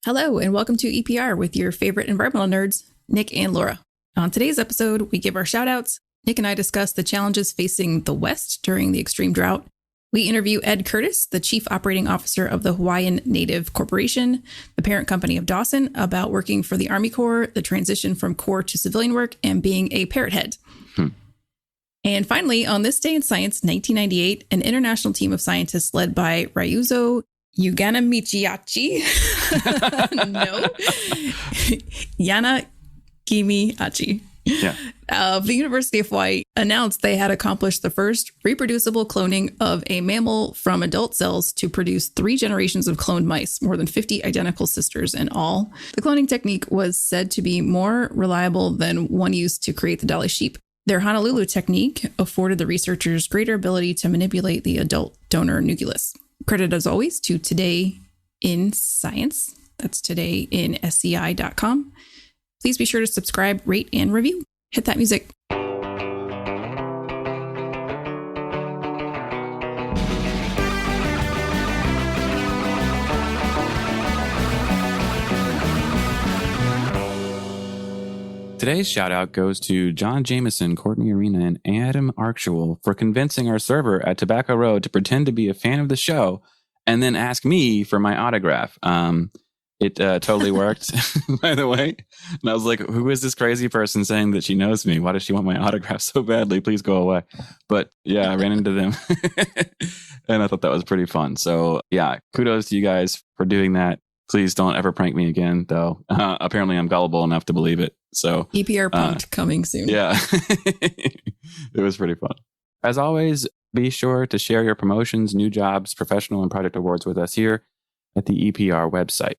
Hello, and welcome to EPR with your favorite environmental nerds, Nic and Laura. On today's episode, we give our shout outs. Nic and I discuss the challenges facing the West during the extreme drought. We interview Ed Kertis, the Chief Operating Officer of the Hawaiian Native Corporation, the parent company of Dawson, about working for the Army Corps, the transition from Corps to civilian work, and being a Parrot Head. And finally, on this day in science, 1998, an international team of scientists led by Ryuzo Yuganamichiachi, Yana Kimihachi, of the University of Hawaii announced they had accomplished the first reproducible cloning of a mammal from adult cells to produce 3 generations of cloned mice, more than 50 identical sisters in all. The cloning technique was said to be more reliable than one used to create the dolly sheep. Their Honolulu technique afforded the researchers greater ability to manipulate the adult donor nucleus. Credit, as always, to Today in Science. That's todayinsci.com. Please be sure to subscribe, rate, and review. Hit that music. Today's shout out goes to John Jameson, Courtney Arena, and Adam Archewell for convincing our server at Tobacco Road to pretend to be a fan of the show and then ask me for my autograph. It totally worked, by the way. And I was like, who is this crazy person saying that she knows me? Why does she want my autograph so badly? Please go away. But yeah, I ran into them and I thought that was pretty fun. So yeah, kudos to you guys for doing that. Please don't ever prank me again, though. Apparently, I'm gullible enough to believe it. So EPR punked coming soon. Yeah, it was pretty fun. As always, be sure to share your promotions, new jobs, professional and project awards with us here at the EPR website.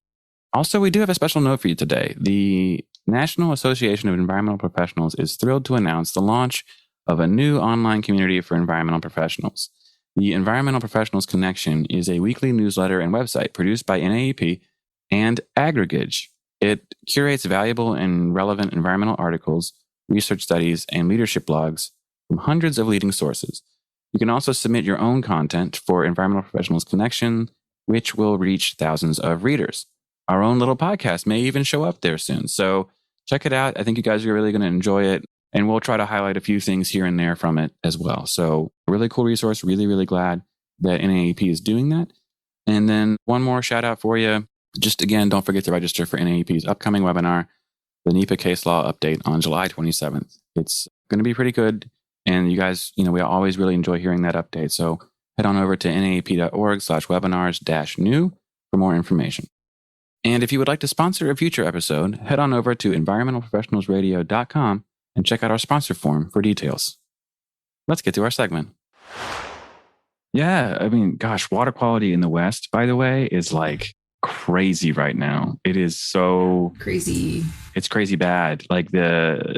Also, we do have a special note for you today. The National Association of Environmental Professionals is thrilled to announce the launch of a new online community for environmental professionals. The Environmental Professionals Connection is a weekly newsletter and website produced by NAEP and Aggregage. It curates valuable and relevant environmental articles, research studies, and leadership blogs from hundreds of leading sources. You can also submit your own content for Environmental Professionals Connection, which will reach thousands of readers. Our own little podcast may even show up there soon. So check it out. I think you guys are really going to enjoy it. And we'll try to highlight a few things here and there from it as well. So really cool resource. Really, really glad that NAEP is doing that. And then one more shout out for you. Just again, don't forget to register for NAEP's upcoming webinar, the NEPA case law update on July 27th. It's going to be pretty good. And you guys, we always really enjoy hearing that update. So head on over to naep.org/webinars-new for more information. And if you would like to sponsor a future episode, head on over to environmentalprofessionalsradio.com and check out our sponsor form for details. Let's get to our segment. Yeah, gosh, water quality in the West, by the way, is like crazy right now. It is so crazy. It's crazy bad. Like the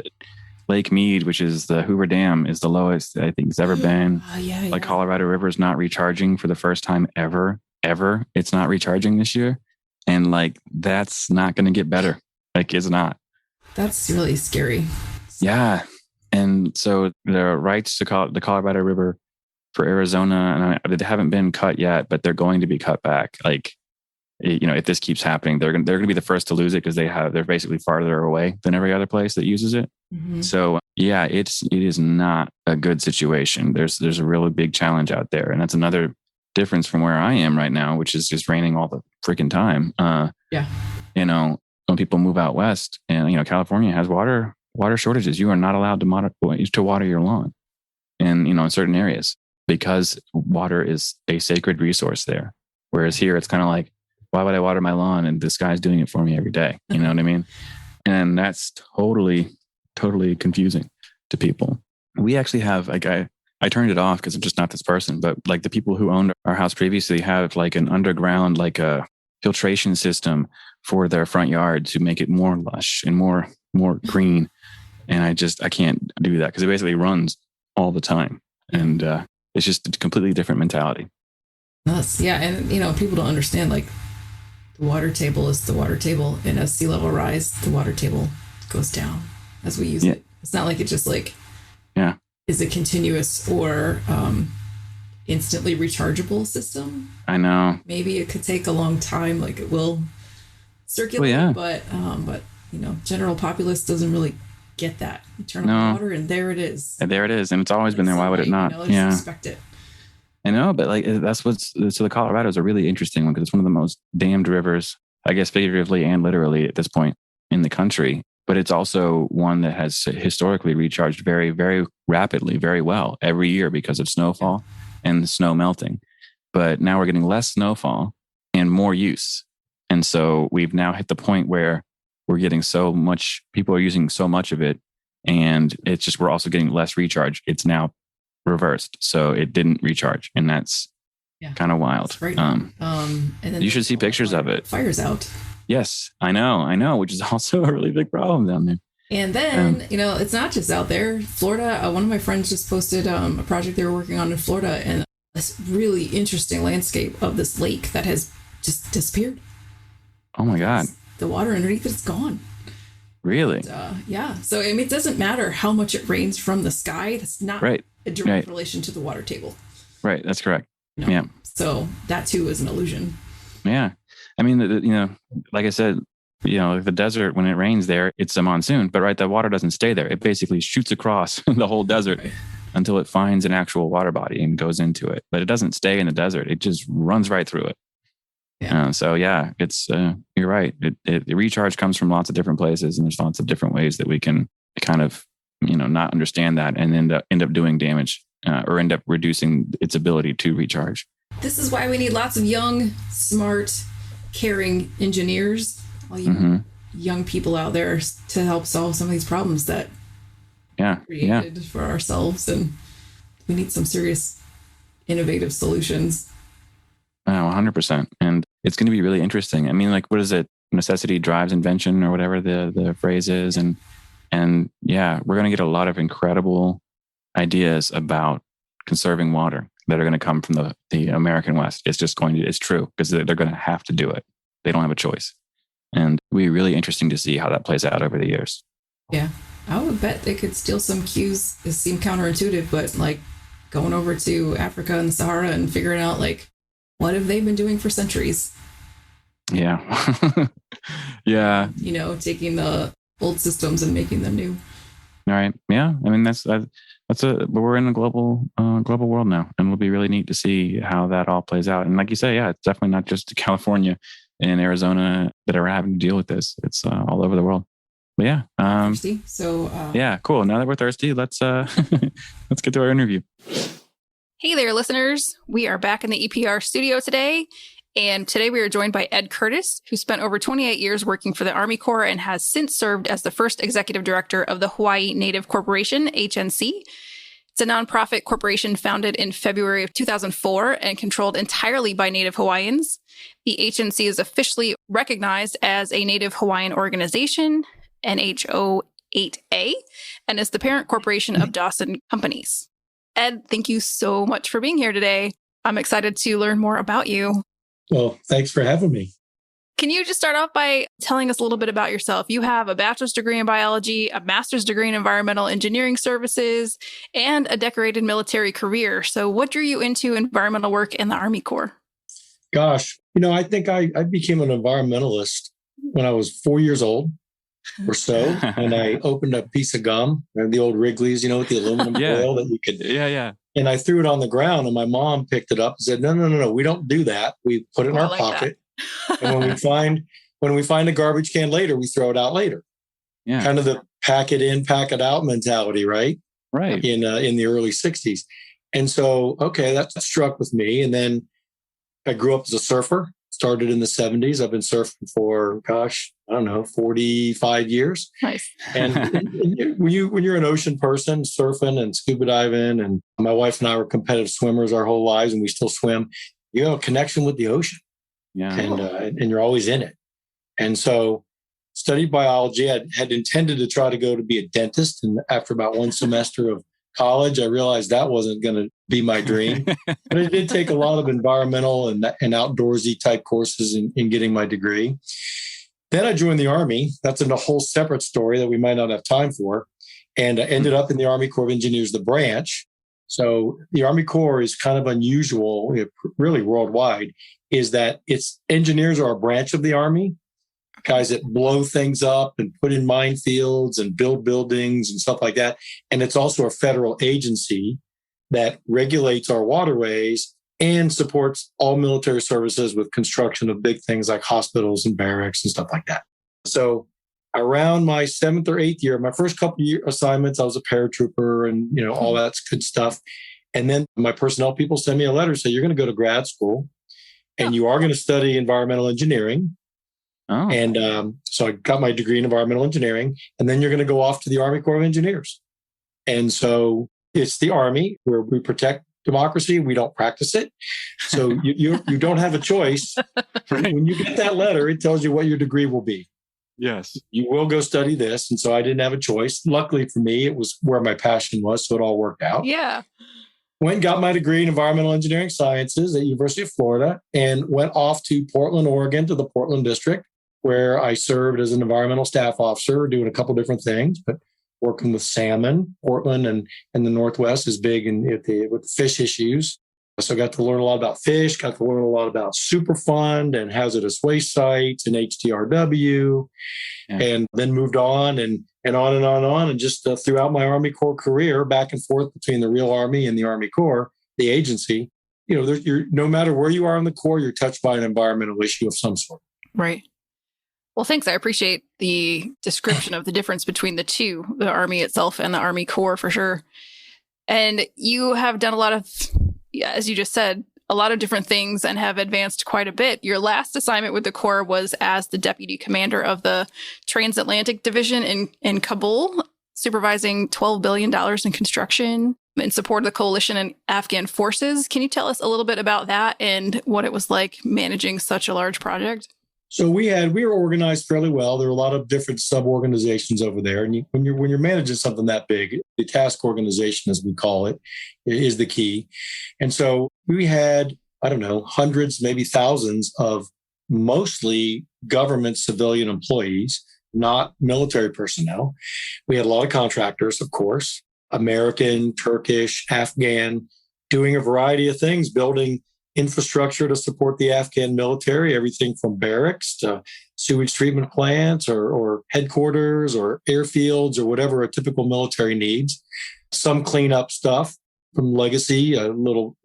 Lake Mead, which is the Hoover Dam, is the lowest I think it's ever been. Like Colorado River is not recharging for the first time ever. It's not recharging this year. And like, that's not going to get better. Like, it's not. That's really scary. Yeah. And so the rights to the Colorado River for Arizona, and they haven't been cut yet, but they're going to be cut back. Like, if this keeps happening, they're going to be the first to lose it because they're basically farther away than every other place that uses it. Mm-hmm. So yeah, it is not a good situation. There's a really big challenge out there. And that's another difference from where I am right now, which is just raining all the freaking time. When people move out west and, California has water shortages, you are not allowed to water your lawn in certain areas because water is a sacred resource there. Whereas here it's kind of like, why would I water my lawn? And this guy's doing it for me every day. You know what I mean? And that's totally confusing to people. We actually have, I turned it off because I'm just not this person, but like the people who owned our house previously have like an underground, like a filtration system for their front yard to make it more lush and more green. And I can't do that because it basically runs all the time. And it's just a completely different mentality. Yeah. And, people don't understand, like, the water table is the water table. And as sea level rise, the water table goes down as we use it. It's not like it just is a continuous or instantly rechargeable system. I know. Maybe it could take a long time. Like it will circulate, but general populace doesn't really get that. You turn on the water and there it is. And there it is. And it's always been there. Why would it not? Expect it. I know, but so the Colorado is a really interesting one because it's one of the most dammed rivers, I guess, figuratively and literally at this point in the country. But it's also one that has historically recharged very, very rapidly, very well every year because of snowfall and the snow melting. But now we're getting less snowfall and more use. And so we've now hit the point where we're getting so much, people are using so much of it. And it's just, we're also getting less recharge. It's now reversed. So it didn't recharge. And that's kind of wild. And then you should see pictures of it. Fires out. Yes, I know, which is also a really big problem down there. And then, it's not just out there. Florida, one of my friends just posted a project they were working on in Florida and this really interesting landscape of this lake that has just disappeared. Oh my God. The water underneath it's gone. Really? And, so, it doesn't matter how much it rains from the sky. That's not a direct relation to the water table. Right. That's correct. Yeah. So that too is an illusion. Yeah. I mean, like I said, the desert, when it rains there, it's a monsoon, but the water doesn't stay there. It basically shoots across the whole desert until it finds an actual water body and goes into it. But it doesn't stay in the desert. It just runs right through it. Yeah. It's, you're right. The recharge comes from lots of different places and there's lots of different ways that we can kind of, not understand that and end up doing damage or end up reducing its ability to recharge. This is why we need lots of young, smart, caring engineers, all you young people out there to help solve some of these problems that created for ourselves. And we need some serious innovative solutions. 100%. And it's going to be really interesting. I mean, what is it? Necessity drives invention or whatever the phrase is. And we're going to get a lot of incredible ideas about conserving water that are going to come from the American West. It's true because they're going to have to do it. They don't have a choice. And it'll be really interesting to see how that plays out over the years. Yeah. I would bet they could steal some cues. It seems counterintuitive, but going over to Africa and the Sahara and figuring out what have they been doing for centuries? Yeah. Yeah. Taking the old systems and making them new. All right. Yeah. I mean, but we're in a global world now, and it'll be really neat to see how that all plays out. And like you say, it's definitely not just California and Arizona that are having to deal with this. It's all over the world. But yeah. Thirsty. So cool. Now that we're thirsty, let's get to our interview. Hey there, listeners. We are back in the EPR studio today. And today we are joined by Ed Kertis, who spent over 28 years working for the Army Corps and has since served as the first executive director of the Hawaii Native Corporation, HNC. It's a nonprofit corporation founded in February of 2004 and controlled entirely by Native Hawaiians. The HNC is officially recognized as a Native Hawaiian organization, NHO 8A, and is the parent corporation of Dawson Companies. Ed, thank you so much for being here today. I'm excited to learn more about you. Well, thanks for having me. Can you just start off by telling us a little bit about yourself? You have a bachelor's degree in biology, a master's degree in environmental engineering services, and a decorated military career. So what drew you into environmental work in the Army Corps? Gosh, I think I became an environmentalist when I was 4 years old or so. And I opened a piece of gum, the old Wrigley's, with the aluminum foil that you could. Yeah. And I threw it on the ground and my mom picked it up and said, no, we don't do that. We put it in our pocket. And when we find a garbage can later, we throw it out later. Yeah. Kind of the pack it in, pack it out mentality, right? Right. In the early 60s. And so, that struck with me. And then I grew up as a surfer, started in the 70s. I've been surfing for, 45 years. Nice. And when you're an ocean person, surfing and scuba diving, and my wife and I were competitive swimmers our whole lives, and we still swim, you have a connection with the ocean. Yeah. And you're always in it. And so studied biology. I had intended to try to go to be a dentist. And after about one semester of college, I realized that wasn't going to be my dream. But it did take a lot of environmental and outdoorsy type courses in getting my degree. Then I joined the Army. That's a whole separate story that we might not have time for. And I ended up in the Army Corps of Engineers, the branch. So the Army Corps is kind of unusual, really worldwide, is that its engineers are a branch of the Army, guys that blow things up and put in minefields and build buildings and stuff like that. And it's also a federal agency that regulates our waterways and supports all military services with construction of big things like hospitals and barracks and stuff like that. So around my 7th or 8th year, my first couple of year assignments, I was a paratrooper and, all that's good stuff. And then my personnel people send me a letter saying, you're going to go to grad school and you are going to study environmental engineering. Oh. And so I got my degree in environmental engineering, and then you're going to go off to the Army Corps of Engineers. And so it's the Army where we protect democracy. We don't practice it. So you don't have a choice. Right. When you get that letter, it tells you what your degree will be. Yes. You will go study this. And so I didn't have a choice. Luckily for me, it was where my passion was. So it all worked out. Yeah. Went and got my degree in environmental engineering sciences at University of Florida and went off to Portland, Oregon, to the Portland district, where I served as an environmental staff officer, doing a couple different things, but working with salmon. Portland and the Northwest is big with the fish issues. So I got to learn a lot about fish, got to learn a lot about Superfund and hazardous waste sites and HTRW, and then moved on and on and on and on. And just throughout my Army Corps career, back and forth between the real Army and the Army Corps, the agency, no matter where you are in the Corps, you're touched by an environmental issue of some sort. Right. Well, thanks. I appreciate the description of the difference between the two, the Army itself and the Army Corps for sure. And you have done a lot of, as you just said, a lot of different things and have advanced quite a bit. Your last assignment with the Corps was as the deputy commander of the Transatlantic Division in Kabul, supervising $12 billion in construction in support of the coalition and Afghan forces. Can you tell us a little bit about that and what it was like managing such a large project? So we were organized fairly well. There were a lot of different sub-organizations over there. And when you're managing something that big, the task organization, as we call it, is the key. And so we had, hundreds, maybe thousands of mostly government civilian employees, not military personnel. We had a lot of contractors, of course, American, Turkish, Afghan, doing a variety of things, building infrastructure to support the Afghan military, everything from barracks to sewage treatment plants or headquarters or airfields or whatever a typical military needs. Some cleanup stuff from legacy, a little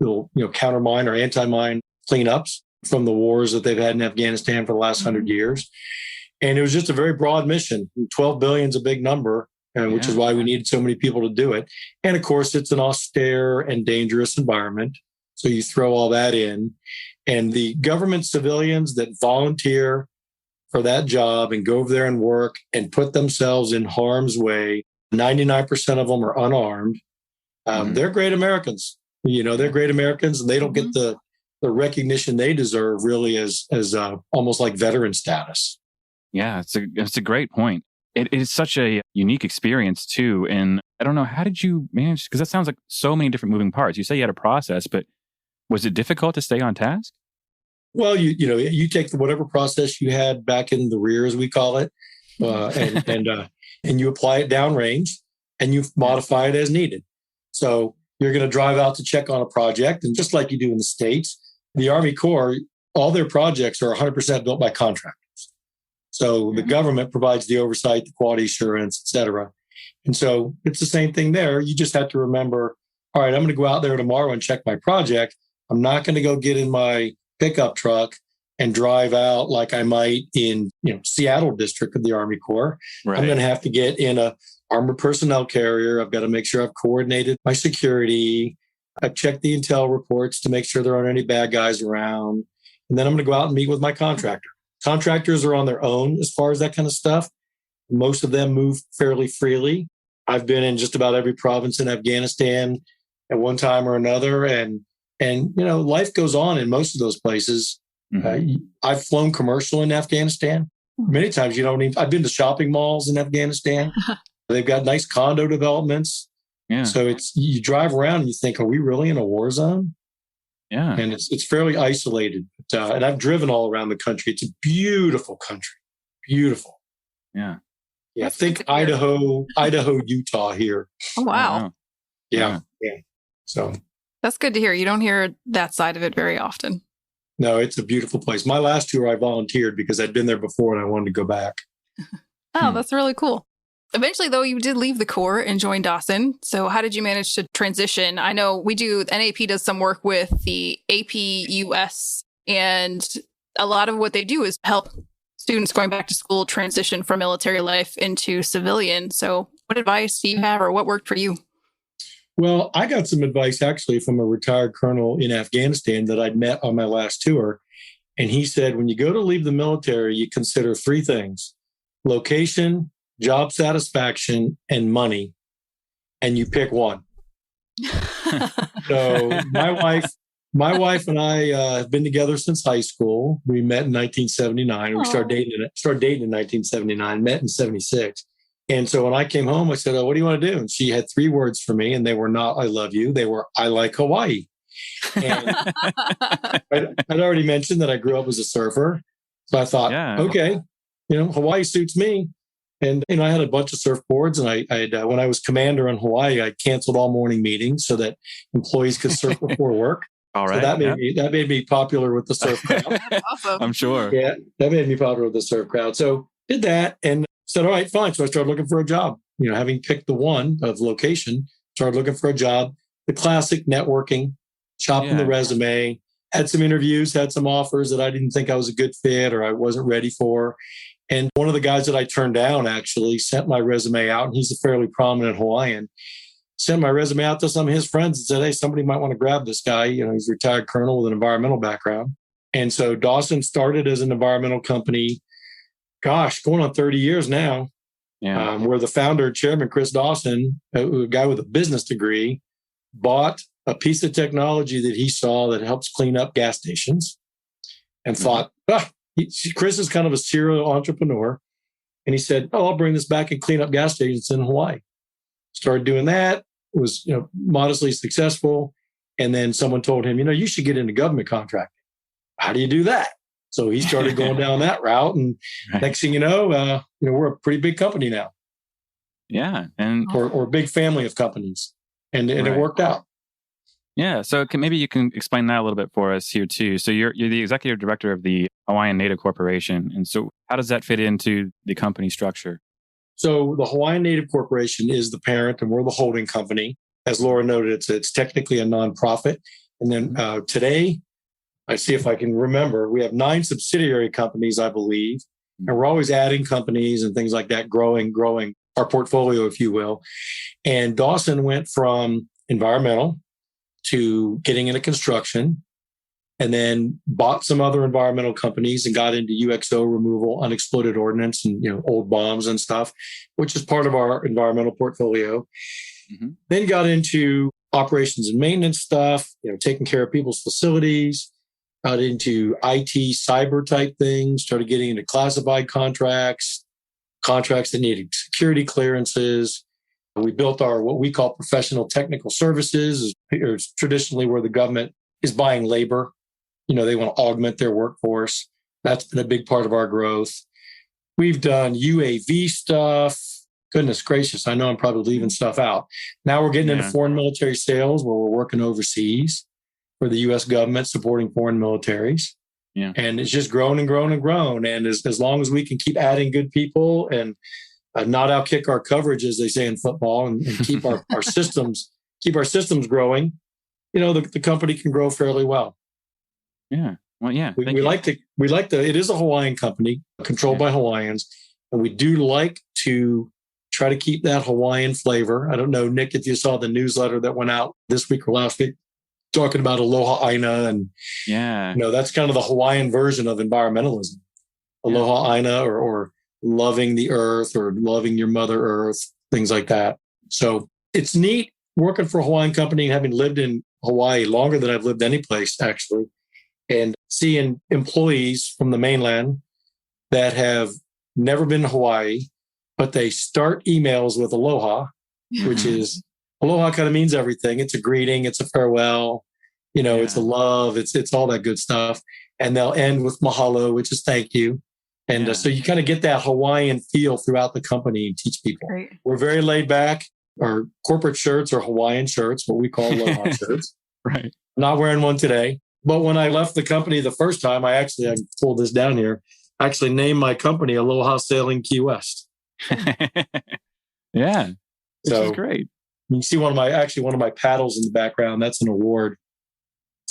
countermine or anti-mine cleanups from the wars that they've had in Afghanistan for the last 100 years. And it was just a very broad mission. 12 billion is a big number, which is why we needed so many people to do it. And of course, it's an austere and dangerous environment. So you throw all that in, and the government civilians that volunteer for that job and go over there and work and put themselves in harm's way, 99% of them are unarmed. They're great Americans. They're great Americans, and they don't get the recognition they deserve really as almost like veteran status. Yeah, it's a great point. It is such a unique experience too. And I don't know, how did you manage? Because that sounds like so many different moving parts. You say you had a process, but was it difficult to stay on task? Well, you take whatever process you had back in the rear, as we call it, and you apply it downrange, and you modify it as needed. So you're going to drive out to check on a project, and just like you do in the States, the Army Corps, all their projects are 100% built by contractors. So the government provides the oversight, the quality assurance, et cetera. And so it's the same thing there. You just have to remember, all right, I'm going to go out there tomorrow and check my project. I'm not going to go get in my pickup truck and drive out like I might in Seattle district of the Army Corps. Right. I'm going to have to get in a armored personnel carrier. I've got to make sure I've coordinated my security. I've checked the intel reports to make sure there aren't any bad guys around. And then I'm going to go out and meet with my contractor. Contractors are on their own as far as that kind of stuff. Most of them move fairly freely. I've been in just about every province in Afghanistan at one time or another. And life goes on in most of those places. Mm-hmm. I've flown commercial in Afghanistan. Many times I've been to shopping malls in Afghanistan. They've got nice condo developments. Yeah. So you drive around and you think, are we really in a war zone? Yeah. And it's fairly isolated. And I've driven all around the country. It's a beautiful country. Beautiful. Yeah. Yeah. Think Idaho, Utah here. Oh, wow. Yeah. So that's good to hear. You don't hear that side of it very often. No, it's a beautiful place. My last tour, I volunteered because I'd been there before and I wanted to go back. Oh, that's really cool. Eventually, though, you did leave the Corps and join Dawson. So how did you manage to transition? I know NAP does some work with the APUS, and a lot of what they do is help students going back to school transition from military life into civilian. So what advice do you have, or what worked for you? Well, I got some advice actually from a retired colonel in Afghanistan that I'd met on my last tour. And he said, when you go to leave the military, you consider three things: location, job satisfaction, and money. And you pick one. So my wife and I have been together since high school. We met in 1979. We started dating in 1979, met in 76. And so when I came home, I said, what do you want to do? And she had three words for me, and they were not "I love you." They were "I like Hawaii." And I'd already mentioned that I grew up as a surfer. So I thought, okay, Hawaii suits me. And, I had a bunch of surfboards, and I when I was commander on Hawaii, I canceled all morning meetings so that employees could surf before work. All right. So that made me popular with the surf crowd. Awesome. I'm sure. Yeah, that made me popular with the surf crowd. So did that and said, all right, fine. So I started looking for a job. Having picked the one of location, started looking for a job. The classic networking, shopping the resume, had some interviews, had some offers that I didn't think I was a good fit or I wasn't ready for. And one of the guys that I turned down actually sent my resume out, and he's a fairly prominent Hawaiian. Sent my resume out to some of his friends and said, hey, somebody might want to grab this guy. He's a retired colonel with an environmental background. And so Dawson started as an environmental company, going on 30 years now, where the founder, Chairman Chris Dawson, a guy with a business degree, bought a piece of technology that he saw that helps clean up gas stations and thought, Chris is kind of a serial entrepreneur. And he said, I'll bring this back and clean up gas stations in Hawaii. Started doing that, was modestly successful. And then someone told him, you should get into government contracting. How do you do that? So he started going down that route. And next thing you know, we're a pretty big company now. Yeah. And or a big family of companies. And it worked out. Yeah. So maybe you can explain that a little bit for us here too. So you're the executive director of the Hawaiian Native Corporation. And so how does that fit into the company structure? So the Hawaiian Native Corporation is the parent and we're the holding company. As Laura noted, it's technically a nonprofit. And then today, I see if I can remember, we have 9 subsidiary companies, I believe. And we're always adding companies and things like that, growing our portfolio, if you will. And Dawson went from environmental to getting into construction, and then bought some other environmental companies and got into UXO removal, unexploded ordnance, and old bombs and stuff, which is part of our environmental portfolio. Mm-hmm. Then got into operations and maintenance stuff, taking care of people's facilities. Got into IT, cyber type things. Started getting into classified contracts that needed security clearances. We built our what we call professional technical services, is traditionally where the government is buying labor. They want to augment their workforce. That's been a big part of our growth. We've done UAV stuff. Goodness gracious, I know I'm probably leaving stuff out. Now we're getting into foreign military sales where we're working overseas for the U.S. government supporting foreign militaries. Yeah. And it's just grown and grown and grown. And as long as we can keep adding good people and not outkick our coverage, as they say in football, and keep our systems growing, the company can grow fairly well. Yeah. Well, yeah. We like to, it is a Hawaiian company controlled by Hawaiians. And we do like to try to keep that Hawaiian flavor. I don't know, Nic, if you saw the newsletter that went out this week or last week, talking about aloha aina. And, that's kind of the Hawaiian version of environmentalism. Aloha aina or loving the earth or loving your mother earth, things like that. So it's neat working for a Hawaiian company and having lived in Hawaii longer than I've lived any place, actually, and seeing employees from the mainland that have never been to Hawaii, but they start emails with aloha, which is aloha kind of means everything. It's a greeting. It's a farewell. It's a love. It's all that good stuff. And they'll end with mahalo, which is thank you. And so you kind of get that Hawaiian feel throughout the company and teach people. Right. We're very laid back. Our corporate shirts are Hawaiian shirts, what we call aloha shirts. Right. I'm not wearing one today. But when I left the company the first time, I pulled this down here, I actually named my company Aloha Sailing Key West. Yeah, which is great. You can see one of my paddles in the background. That's an award.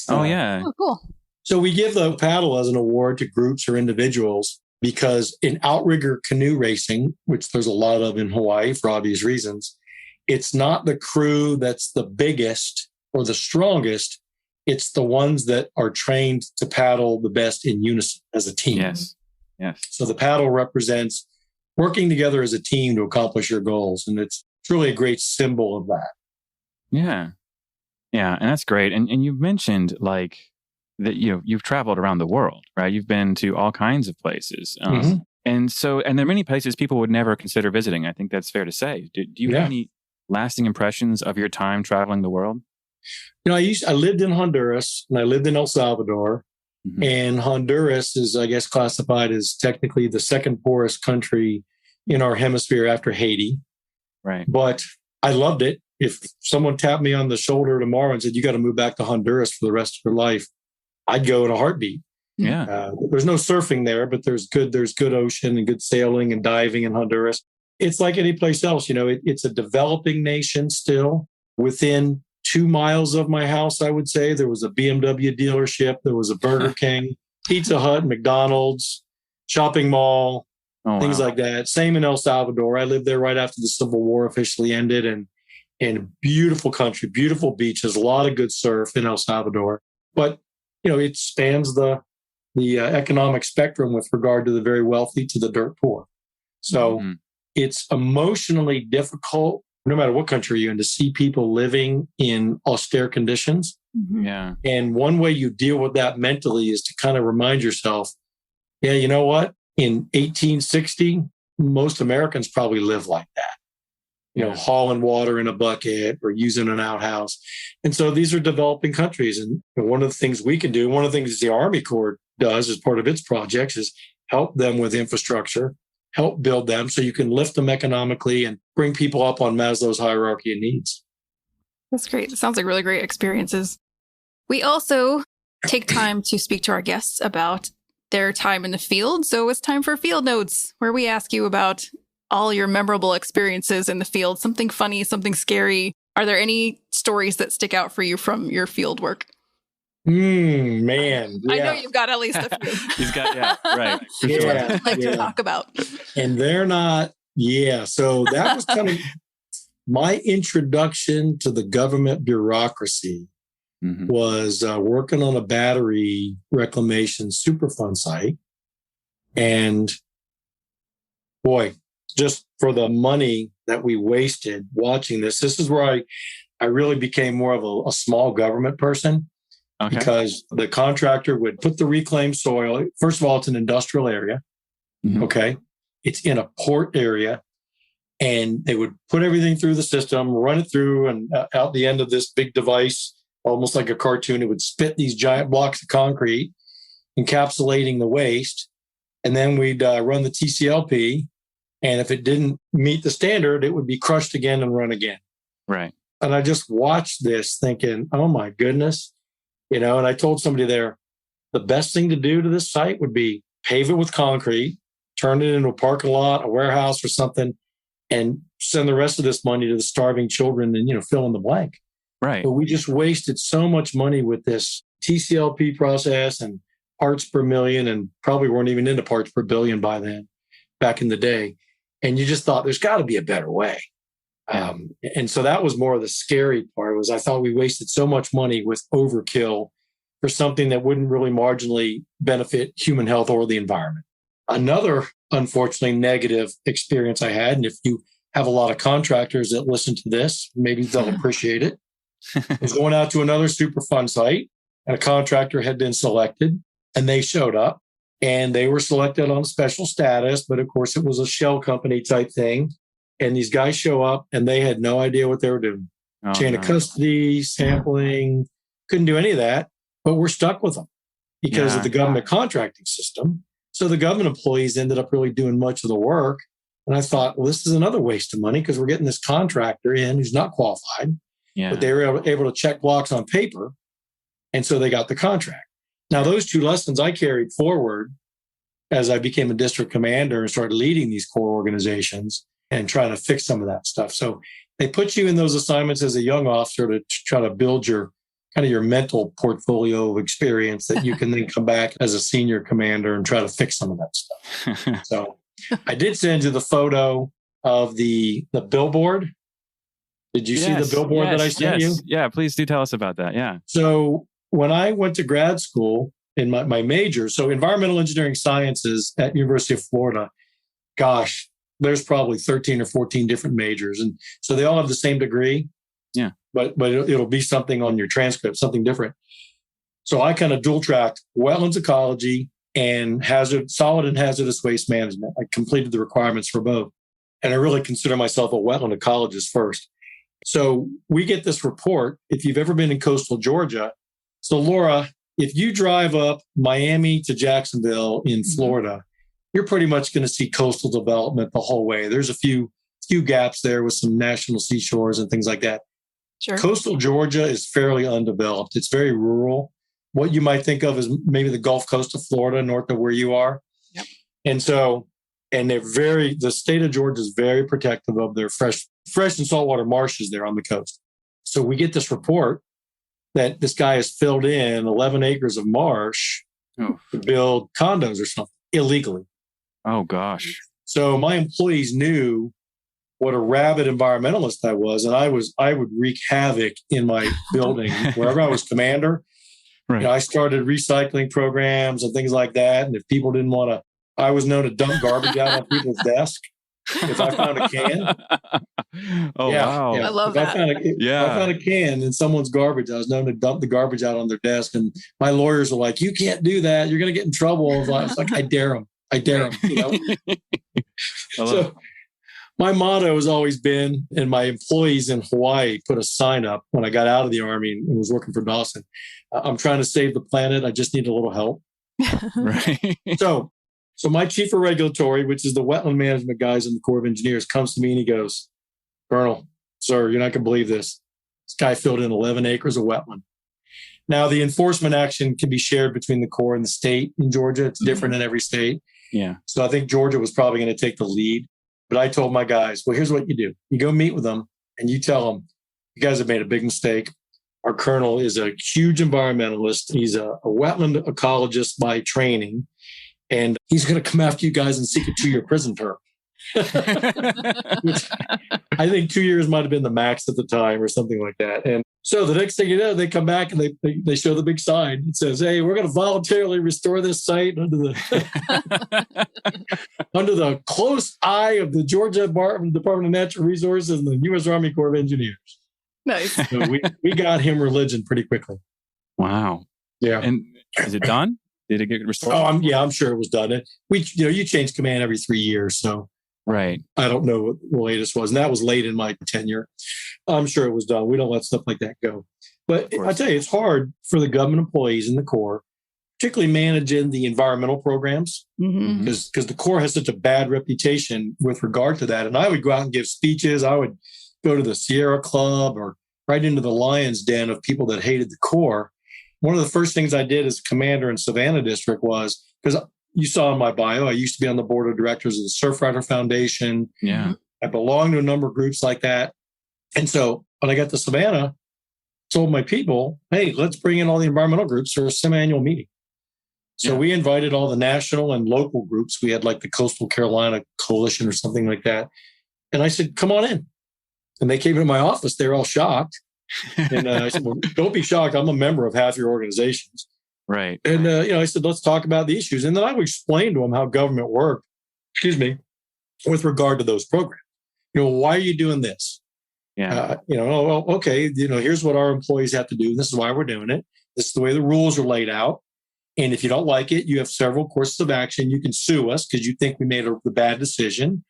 Oh, yeah. Oh, cool. So we give the paddle as an award to groups or individuals because in outrigger canoe racing, which there's a lot of in Hawaii for obvious reasons, it's not the crew that's the biggest or the strongest. It's the ones that are trained to paddle the best in unison as a team. Yes. So the paddle represents working together as a team to accomplish your goals. And it's really a great symbol of that. Yeah. Yeah. And that's great. And you've mentioned like that, you've traveled around the world, right? You've been to all kinds of places. And there are many places people would never consider visiting. I think that's fair to say. Do you have any lasting impressions of your time traveling the world? I lived in Honduras and I lived in El Salvador. And Honduras is, I guess, classified as technically the second poorest country in our hemisphere after Haiti. Right. But I loved it. If someone tapped me on the shoulder tomorrow and said, you got to move back to Honduras for the rest of your life, I'd go in a heartbeat. Yeah. There's no surfing there, but there's good ocean and good sailing and diving in Honduras. It's like any place else. It's a developing nation still. Within 2 miles of my house, I would say, there was a BMW dealership, there was a Burger King, Pizza Hut, McDonald's, shopping mall, things like that. Same in El Salvador. I lived there right after the Civil War officially ended, and beautiful country, beautiful beaches, a lot of good surf in El Salvador. But, it spans the economic spectrum with regard to the very wealthy to the dirt poor. So it's emotionally difficult, no matter what country you're in, to see people living in austere conditions. Yeah. And one way you deal with that mentally is to kind of remind yourself, you know what? In 1860, most Americans probably lived like that, hauling water in a bucket or using an outhouse. And so these are developing countries. And one of the things we can do, one of the things the Army Corps does as part of its projects is help them with infrastructure, help build them so you can lift them economically and bring people up on Maslow's hierarchy of needs. That's great. It sounds like really great experiences. We also take time to speak to our guests about their time in the field. So it's time for Field Notes, where we ask you about all your memorable experiences in the field, something funny, something scary. Are there any stories that stick out for you from your field work? Man. Yeah. I know you've got at least a few. He's got, right. To talk about. And they're not, So that was kind of my introduction to the government bureaucracy was working on a battery reclamation Superfund site. And boy, just for the money that we wasted watching this is where I really became more of a small government person. Okay. Because the contractor would put the reclaimed soil. First of all, it's an industrial area. Okay. It's in a port area. And they would put everything through the system, run it through, and out the end of this big device, almost like a cartoon, it would spit these giant blocks of concrete, encapsulating the waste. And then we'd run the TCLP. And if it didn't meet the standard, it would be crushed again and run again. Right. And I just watched this thinking, oh my goodness. And I told somebody there, the best thing to do to this site would be pave it with concrete, turn it into a parking lot, a warehouse or something, and send the rest of this money to the starving children and, fill in the blank. Right. But we just wasted so much money with this TCLP process and parts per million, and probably weren't even into parts per billion by then, back in the day. And you just thought there's got to be a better way. And so that was more of the scary part, was I thought we wasted so much money with overkill for something that wouldn't really marginally benefit human health or the environment. Another, unfortunately, negative experience I had, and if you have a lot of contractors that listen to this, maybe they'll appreciate it, was going out to another Superfund site, and a contractor had been selected, and they showed up, and they were selected on special status, but of course it was a shell company type thing. And these guys show up and they had no idea what they were doing. Chain of custody, sampling, couldn't do any of that, but we're stuck with them because of the government contracting system. So the government employees ended up really doing much of the work. And I thought, well, this is another waste of money because we're getting this contractor in who's not qualified, but they were able to check blocks on paper. And so they got the contract. Now, those 2 lessons I carried forward as I became a district commander and started leading these Corps organizations and trying to fix some of that stuff. So they put you in those assignments as a young officer to try to build your kind of your mental portfolio of experience that you can then come back as a senior commander and try to fix some of that stuff. So I did send you the photo of the billboard. Did you see the billboard that I sent you? Yeah, please do tell us about that. Yeah. So when I went to grad school in my major, so environmental engineering sciences at University of Florida, gosh, there's probably 13 or 14 different majors. And so they all have the same degree. Yeah. But it'll be something on your transcript, something different. So I kind of dual tracked wetlands ecology and solid and hazardous waste management. I completed the requirements for both. And I really consider myself a wetland ecologist first. So we get this report. If you've ever been in coastal Georgia, so Laura, if you drive up Miami to Jacksonville in Florida, you're pretty much going to see coastal development the whole way. There's a few gaps there with some national seashores and things like that. Sure. Coastal Georgia is fairly undeveloped. It's very rural. What you might think of as maybe the Gulf Coast of Florida, north of where you are. Yep. And the state of Georgia is very protective of their fresh and saltwater marshes there on the coast. So we get this report that this guy has filled in 11 acres of marsh to build condos or something illegally. Oh, gosh. So my employees knew what a rabid environmentalist I was, and I would wreak havoc in my building wherever I was commander. Right. You know, I started recycling programs and things like that. And if people didn't want to, I was known to dump garbage out on people's desk if I found a can. Wow. I love that. If I found a can in someone's garbage, I was known to dump the garbage out on their desk. And my lawyers were like, "You can't do that. You're going to get in trouble." I was like, I dare them. You know? So my motto has always been, and my employees in Hawaii put a sign up when I got out of the Army and was working for Dawson. I'm trying to save the planet. I just need a little help. Right. So my chief of regulatory, which is the wetland management guys in the Corps of Engineers, comes to me and he goes, "Colonel, sir, you're not going to believe this. This guy filled in 11 acres of wetland." Now, the enforcement action can be shared between the Corps and the state in Georgia. It's different in every state. Yeah. So I think Georgia was probably going to take the lead. But I told my guys, well, here's what you do. You go meet with them and you tell them, "You guys have made a big mistake. Our colonel is a huge environmentalist. He's a wetland ecologist by training. And he's going to come after you guys and seek a 2-year prison term." Which I think 2 years might have been the max at the time or something like that. And so the next thing you know, they come back and they show the big sign. It says, "Hey, we're going to voluntarily restore this site under the close eye of the Georgia Department of Natural Resources and the U.S. Army Corps of Engineers." Nice. So we got him religion pretty quickly. Wow. Yeah. And is it done? Did it get restored? Oh, I'm sure it was done. You change command every 3 years, so right. I don't know what the latest was, and that was late in my tenure. I'm sure it was done. We don't let stuff like that go. But I tell you, it's hard for the government employees in the Corps, particularly managing the environmental programs, because the Corps has such a bad reputation with regard to that. And I would go out and give speeches. I would go to the Sierra Club or right into the lion's den of people that hated the Corps. One of the first things I did as commander in Savannah District was, because you saw in my bio, I used to be on the board of directors of the Surfrider Foundation. Yeah. I belonged to a number of groups like that. And so when I got to Savannah, told my people, "Hey, let's bring in all the environmental groups for a semi-annual meeting." So we invited all the national and local groups. We had like the Coastal Carolina Coalition or something like that. And I said, "Come on in." And they came into my office. They were all shocked. And I said, "Well, don't be shocked. I'm a member of half your organizations." Right. And, I said, "Let's talk about the issues." And then I would explain to them how government worked, with regard to those programs. Why are you doing this? Yeah. Okay, here's what our employees have to do. This is why we're doing it. This is the way the rules are laid out. And if you don't like it, you have several courses of action. You can sue us because you think we made the bad decision.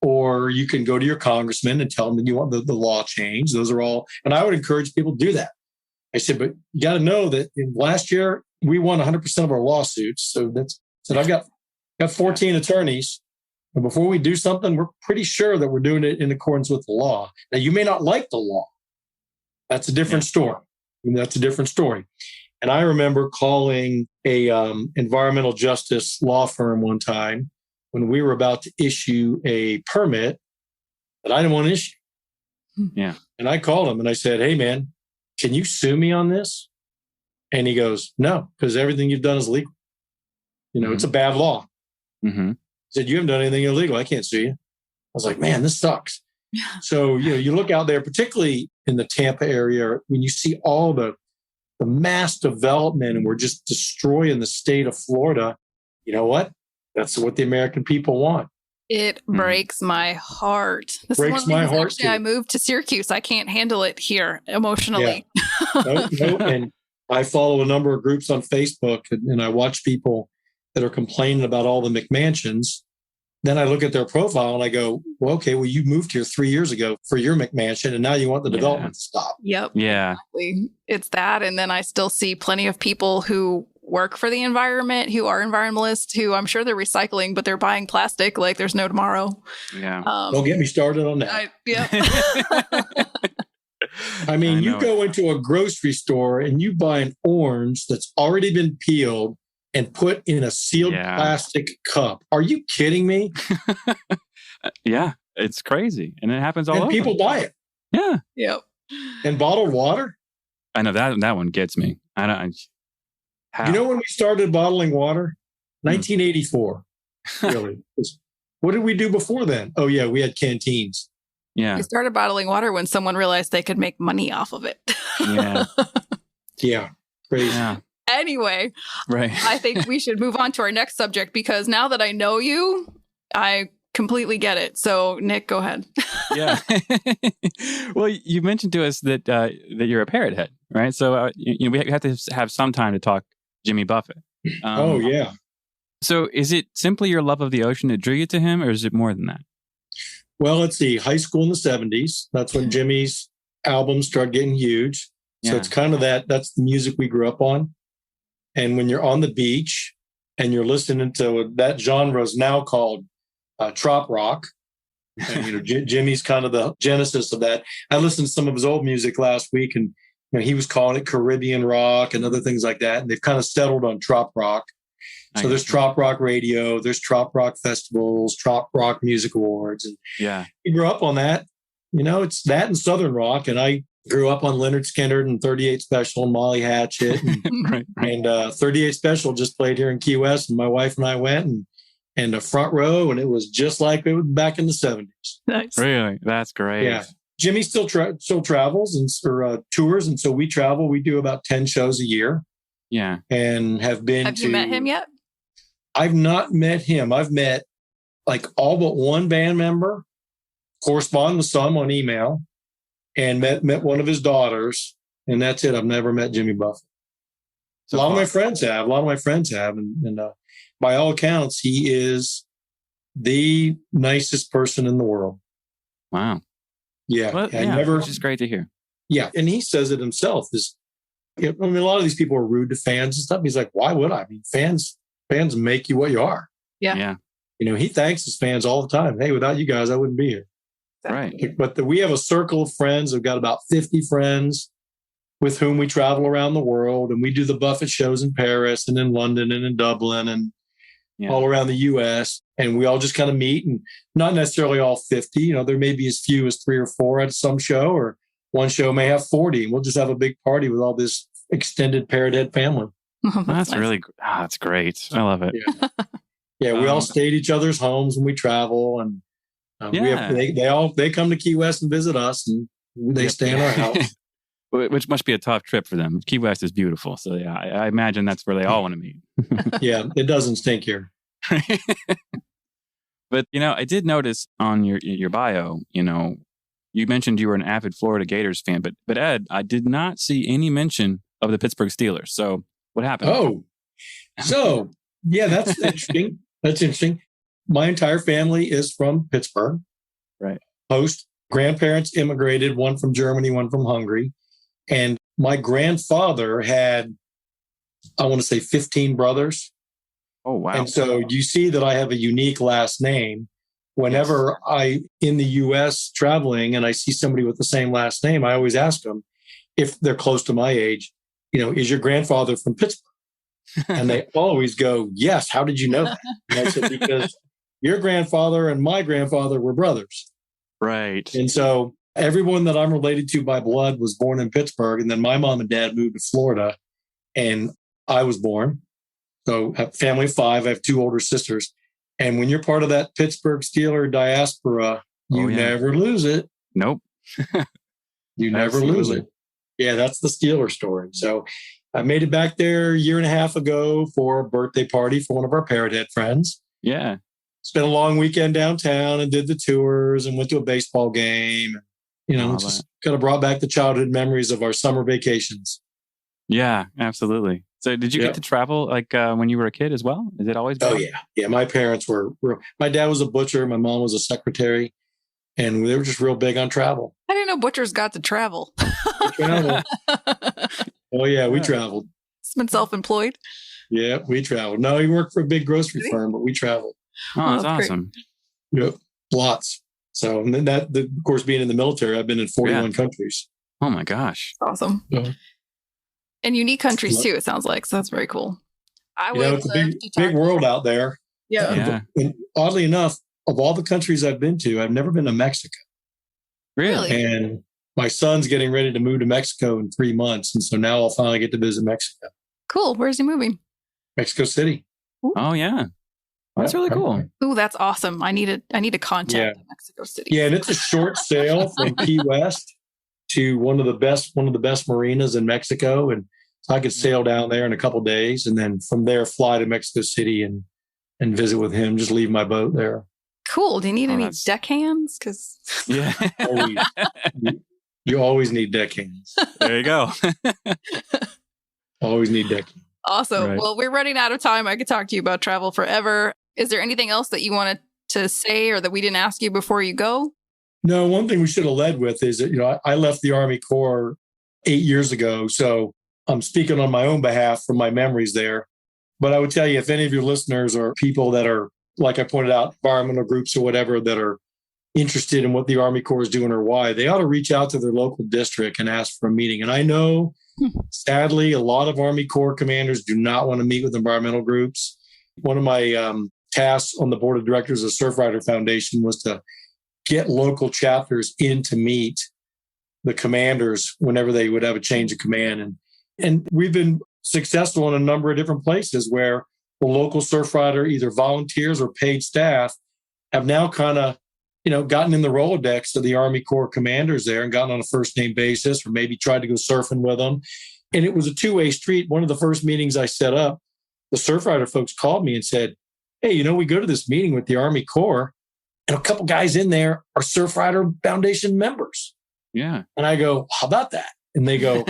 Or you can go to your congressman and tell them that you want the law changed. Those are all, and I would encourage people to do that. I said, but you got to know that last year we won 100% of our lawsuits. So I've got 14 attorneys. And before we do something, we're pretty sure that we're doing it in accordance with the law. Now, you may not like the law. That's a different story. That's a different story. And I remember calling a environmental justice law firm one time when we were about to issue a permit that I didn't want to issue. Yeah. And I called him and I said, hey, man, can you sue me on this? And he goes, no, because everything you've done is legal. It's a bad law. Mm-hmm. He said, you haven't done anything illegal. I can't sue you. I was like, man, this sucks. So, you look out there, particularly in the Tampa area, when you see all the mass development and we're just destroying the state of Florida, you know what? That's what the American people want. It breaks my heart. This breaks is one of the my heart. Actually, I moved to Syracuse. I can't handle it here emotionally. Yeah. No. And I follow a number of groups on Facebook and I watch people that are complaining about all the McMansions. Then I look at their profile and I go, well, okay, well, you moved here 3 years ago for your McMansion and now you want the development to stop. Yep. Yeah. Exactly. It's that. And then I still see plenty of people who work for the environment, who are environmentalists, who I'm sure they're recycling, but they're buying plastic like there's no tomorrow. Yeah. Don't get me started on that. I mean, you go into a grocery store and you buy an orange that's already been peeled and put in a sealed plastic cup. Are you kidding me? Yeah, it's crazy. And it happens all over. And people buy it. Yeah. Yep. And bottled water? I know that one gets me. I don't. How? You know when we started bottling water? 1984. Really? What did we do before then? Oh, yeah, we had canteens. Yeah. We started bottling water when someone realized they could make money off of it. Yeah. Yeah. Crazy. Yeah. Anyway, right. I think we should move on to our next subject because now that I know you, I completely get it. So, Nic, go ahead. Yeah. Well, you mentioned to us that you're a Parrot Head, right? So, we have to have some time to talk Jimmy Buffett. Oh, yeah. So, is it simply your love of the ocean that drew you to him, or is it more than that? Well, let's see. High school in the 70s. That's when Jimmy's albums started getting huge. So it's kind of that's the music we grew up on. And when you're on the beach and you're listening to that genre is now called trop rock. And, Jimmy's kind of the genesis of that. I listened to some of his old music last week and he was calling it Caribbean rock and other things like that. And they've kind of settled on trop rock. So there's trop rock radio, there's trop rock festivals, trop rock music awards. And he grew up on that. It's that and Southern rock. And I grew up on Leonard Skinner and 38 Special and Molly Hatchet. And, and 38 Special just played here in Key West. And my wife and I went and a front row. And it was just like it was back in the 70s. Nice. Really? That's great. Yeah. Jimmy still travels and tours. And so we travel. We do about 10 shows a year. Yeah. And have you met him yet? I've not met him. I've met like all but one band member, correspond with some on email, and met one of his daughters. And that's it. I've never met Jimmy Buffett. A lot of my friends have. And by all accounts, he is the nicest person in the world. Wow. Yeah. Well, which is great to hear. Yeah. And he says it himself. A lot of these people are rude to fans and stuff. He's like, why would I? I mean, fans make you what you are. Yeah. He thanks his fans all the time. Hey, without you guys, I wouldn't be here. Right. But we have a circle of friends. We've got about 50 friends with whom we travel around the world. And we do the Buffett shows in Paris and in London and in Dublin and all around the U.S. And we all just kind of meet and not necessarily all 50. There may be as few as 3 or 4 at some show, or one show may have 40. And we'll just have a big party with all this extended Parrot Head family. That's nice. Really, that's great. I love it. Yeah. We all stay at each other's homes when we travel, and they come to Key West and visit us, and they stay in our house. Which must be a tough trip for them. Key West is beautiful, so I imagine that's where they all want to meet. Yeah, it doesn't stink here. But I did notice on your bio, you mentioned you were an avid Florida Gators fan, but Ed, I did not see any mention of the Pittsburgh Steelers. So what happened? Oh, so yeah, that's interesting. That's interesting. My entire family is from Pittsburgh. Right. Both grandparents immigrated, one from Germany, one from Hungary. And my grandfather had, I want to say 15 brothers. Oh, wow. And so you see that I have a unique last name. Whenever I in the U.S. traveling and I see somebody with the same last name, I always ask them if they're close to my age, is your grandfather from Pittsburgh? And they always go, yes. How did you know that? And I said, because your grandfather and my grandfather were brothers. Right. And so everyone that I'm related to by blood was born in Pittsburgh. And then my mom and dad moved to Florida and I was born. So I have a family of 5. I have 2 older sisters. And when you're part of that Pittsburgh Steeler diaspora, you never lose it. Nope. You never lose it. Yeah, that's the Steeler story. So I made it back there a year and a half ago for a birthday party for one of our Parrot Head friends. Yeah. Spent a long weekend downtown and did the tours and went to a baseball game. Just kind of brought back the childhood memories of our summer vacations. Yeah, absolutely. So did you get to travel when you were a kid as well? Is it always been? Oh, yeah. Yeah, my parents were my dad was a butcher. My mom was a secretary. And they were just real big on travel. I didn't know butchers got to travel. Travel. Oh, yeah, we traveled. It's been self-employed. Yeah, we traveled. No, he worked for a big grocery firm, but we traveled. Oh, that's awesome. Yep, lots. So, and then of course, being in the military, I've been in 41 countries. Oh, my gosh. Awesome. And unique countries, too, it sounds like. So that's very cool. It's a big world out there. Yeah. And oddly enough, of all the countries I've been to, I've never been to Mexico. Really? And my son's getting ready to move to Mexico in 3 months. And so now I'll finally get to visit Mexico. Cool. Where's he moving? Mexico City. Ooh. Oh, yeah. That's really cool. Ooh, that's awesome. I need to contact Mexico City. Yeah, and it's a short sail from Key West to one of the best marinas in Mexico. And so I could sail down there in a couple of days and then from there fly to Mexico City and visit with him, just leave my boat there. Cool. Do you need any deckhands? Because you always need deckhands. There you go. Always need deckhands. Awesome. Right. Well, we're running out of time. I could talk to you about travel forever. Is there anything else that you wanted to say or that we didn't ask you before you go? No, one thing we should have led with is that, I left the Army Corps 8 years ago. So I'm speaking on my own behalf from my memories there. But I would tell you, if any of your listeners are people that are, like I pointed out, environmental groups or whatever that are interested in what the Army Corps is doing or why, they ought to reach out to their local district and ask for a meeting. And I know, sadly, a lot of Army Corps commanders do not want to meet with environmental groups. One of my tasks on the board of directors of Surfrider Foundation was to get local chapters in to meet the commanders whenever they would have a change of command. And we've been successful in a number of different places where the local Surfrider, either volunteers or paid staff, have now kind of, gotten in the Rolodex of the Army Corps commanders there and gotten on a first name basis or maybe tried to go surfing with them. And it was a two-way street. One of the first meetings I set up, the Surfrider folks called me and said, hey, we go to this meeting with the Army Corps and a couple guys in there are Surfrider Foundation members. Yeah. And I go, how about that? And they go,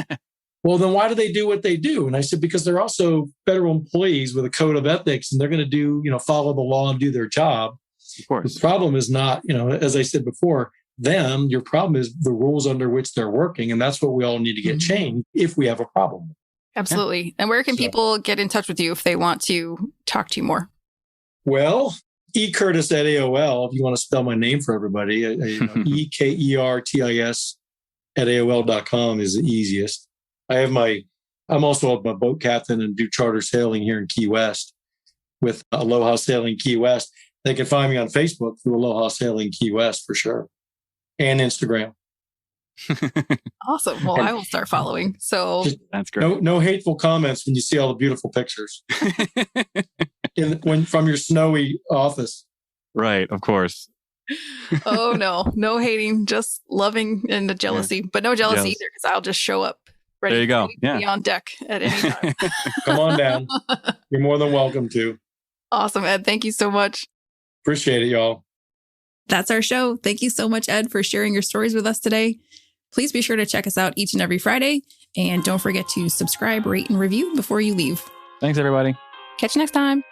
well, then why do they do what they do? And I said, because they're also federal employees with a code of ethics and they're going to do, follow the law and do their job. Of course. The problem is not, as I said before, them. Your problem is the rules under which they're working. And that's what we all need to get changed if we have a problem. Absolutely. Yeah. And where can people get in touch with you if they want to talk to you more? Well, Kertis at AOL, if you want to spell my name for everybody, EKERTIS at AOL.com is the easiest. I'm also a boat captain and do charter sailing here in Key West with Aloha Sailing Key West. They can find me on Facebook through Aloha Sailing Key West for sure. And Instagram. Awesome. Well, I will start following. So that's great. No hateful comments when you see all the beautiful pictures from your snowy office. Right. Of course. Oh, no hating, just loving and jealousy, but no jealousy either because I'll just show up. Ready, there you go. To be on deck at any time. Come on down. You're more than welcome to. Awesome, Ed. Thank you so much. Appreciate it, y'all. That's our show. Thank you so much, Ed, for sharing your stories with us today. Please be sure to check us out each and every Friday. And don't forget to subscribe, rate, and review before you leave. Thanks, everybody. Catch you next time.